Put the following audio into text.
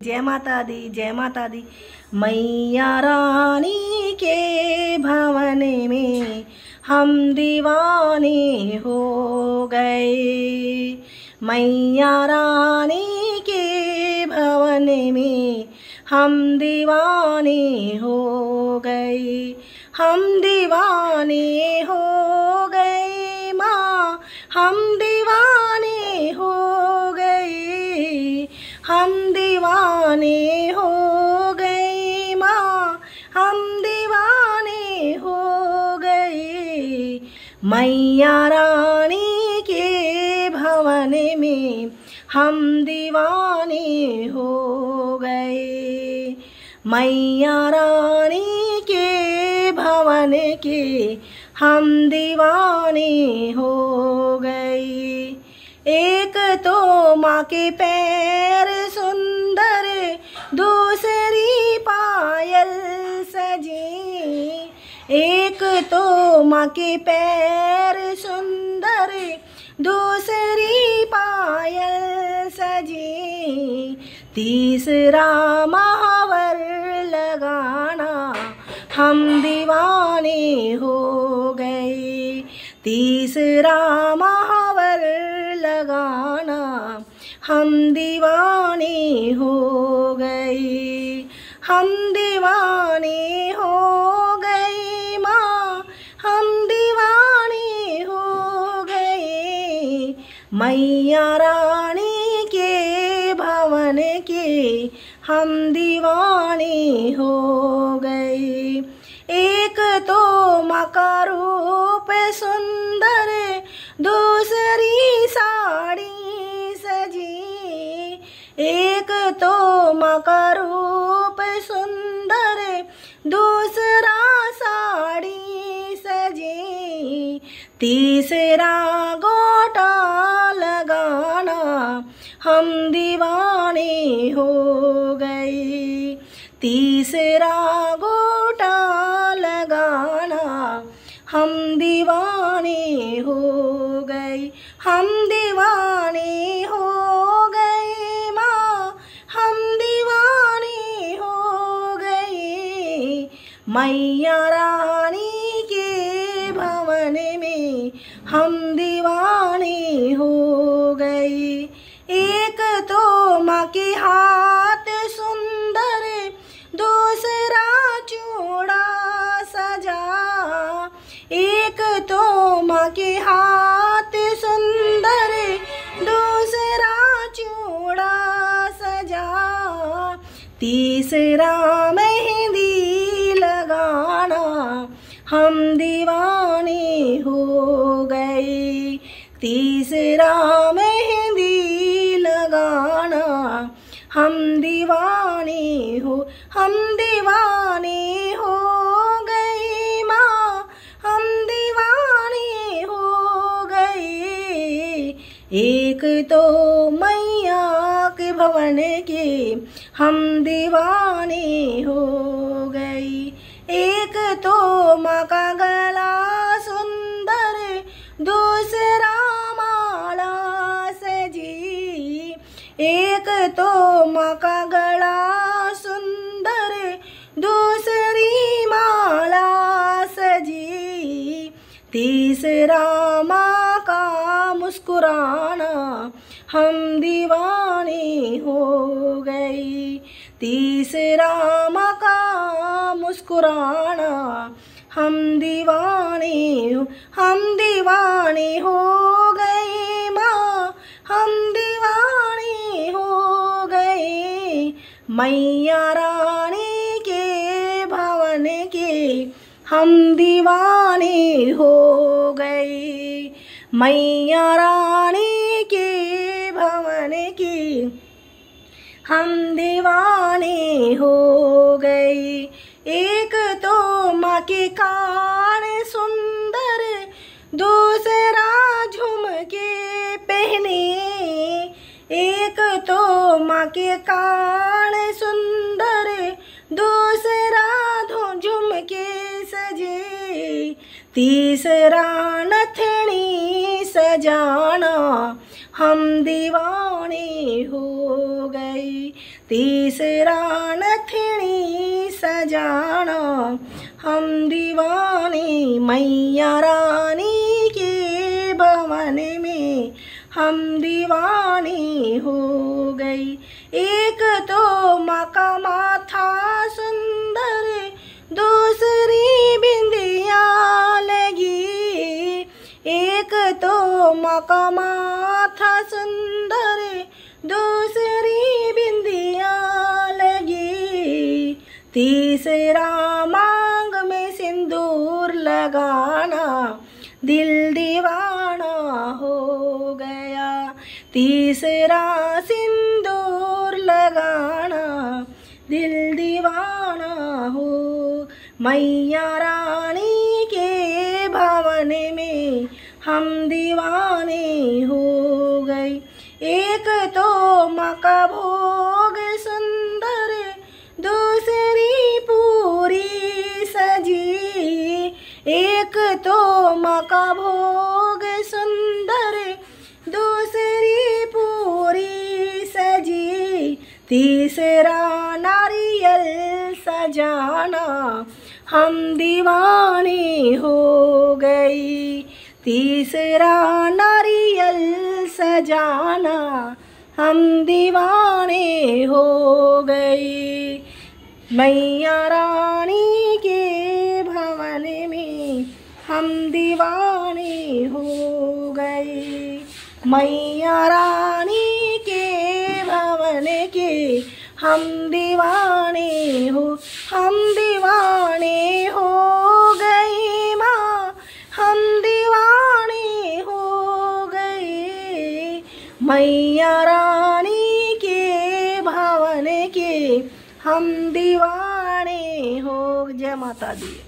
जय माता दी, जय माता दी। मैया रानी के भवन में हम दीवाने हो गए। मैया रानी के भवन में हम दीवाने हो गए। हम दीवाने हो गए माँ, हम दीवाने हो गए। हम दीवाने हो गए माँ, हम दीवाने हो गए। मैया रानी के भवन में हम दीवाने हो गए। मैया रानी के भवन के हम दीवाने हो गए। एक तो माँ के पैर सुंदर, दूसरी पायल सजी। एक तो माँ के पैर सुंदर, दूसरी पायल सजी। तीसरा महावर लगाना हम दीवाने हो गए। तीसरा महावर लगाना हम दीवाने हो गए। हम दीवाने हो गए माँ, हम दीवाने हो गए। मैया रानी के भवन के हम दीवाने हो गए। एक तो माँ का रूप सुंदर, दूसरी साड़ी सजी। एक तो माँ का रूप सुंदर, दूसरा साड़ी सजी। तीसरा गोटा लगाना हम दीवाने हो गए। तीसरा गोटा लगाना हम दीवाने हो गए। हम दीवाने हो गए माँ, हम दीवाने हो गए। मैया रानी के भवन में हम दीवाने हो गए। एक तो माँ के हाथ सुंदर, दूसरा चूड़ा सजा। एक तो माँ के हाथ सुंदर, दूसरा चूड़ा सजा। तीसरा मेहंदी लगाना हम दीवाने हो गए। तीसरा मेहंदी लगाना हम दीवाने हो गए माँ, हम दीवाने हो गए। एक तो मैया के भवन के हम दीवाने हो गए। एक तो माँ का गला सुंदर, दूसरा माला सजी। एक तो माँ का गला सुंदर, दूसरी माला सजी। तीसरा माँ का मुस्कुराना हम दीवाने हो गए। तीसरा माँ का मुस्कुराना हम दीवाने हो गए माँ, हम दीवाने हो गए। मैया रानी के भवन के हम दीवाने हो गए। मैया रानी के भवन के हम दीवाने हो गए। एक तो माँ के कान सुंदर, दूसरा झुमके पहने। एक तो माँ के कान सुंदर, दूसरा झुमके सजे। तीसरा नथनी सजाना हम दीवाने हो गए। तीसरा नथनी सजाना, हम दीवाने मैया रानी के भवन में, हम दीवाने हो गई। एक तो मकामा था सुंदर, दूसरी बिंदिया लगी। एक तो मकामा था सुंदर, दूसरी बिंदिया लगी। तीसरा मांग में सिंदूर लगाना, दिल दीवाना हो गया। तीसरा सिंदूर लगाना, दिल दीवाना हो। मैया रानी के भवन में हम दीवाने हो गए। एक तो मका भोग सुंदर, दूसरी पूरी सजी। एक तो मका भोग सुंदर, दूसरी पूरी सजी। तीसरा नारियल सजाना, हम दीवाने हो गई। तीसरा नारियल सजाना, हम दीवाने हो गई। मैया रानी के भवन में हम दीवाने हो गए। मैया रानी के भवन के हम दीवाने हो, हम दीवाने हो गए माँ, हम दीवाने हो गए। मैया रानी के भवन के हम दीवाने हो। जय माता दी।